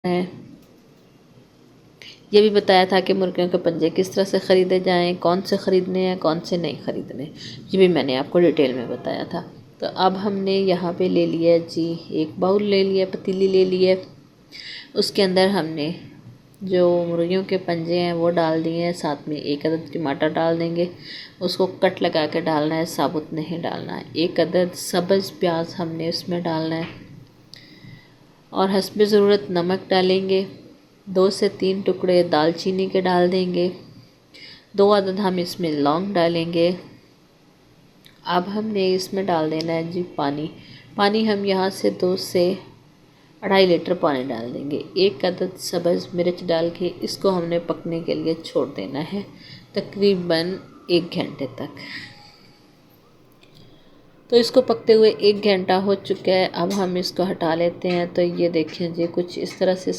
है। ये भी बताया था कि मुर्गियों के पंजे किस तरह से ख़रीदे जाएं, कौन से ख़रीदने हैं, कौन से नहीं ख़रीदने, ये भी मैंने आपको डिटेल में बताया था। तो अब हमने यहाँ पे ले लिया जी, एक बाउल ले लिया, पतीली ले ली है। उसके अंदर हमने जो मुर्गियों के पंजे हैं वो डाल दिए हैं, साथ में एक अदद टमाटर डाल देंगे। उसको कट लगा के डालना है, साबुत नहीं डालना है। एक अदद सब्ज़ प्याज हमने उसमें डालना है और हस्बे ज़रूरत नमक डालेंगे। 2 से 3 टुकड़े दालचीनी के डाल देंगे। 2 अदद हम इसमें लौंग डालेंगे। अब हमने इसमें डाल देना है जी पानी। पानी हम यहाँ से 2 से 2.5 लीटर पानी डाल देंगे। एक अदद सब्ज़ मिर्च डाल के इसको हमने पकने के लिए छोड़ देना है तकरीबन 1 घंटे तक। तो इसको पकते हुए 1 घंटा हो चुका है। अब हम इसको हटा लेते हैं। तो ये देखें जी, कुछ इस तरह से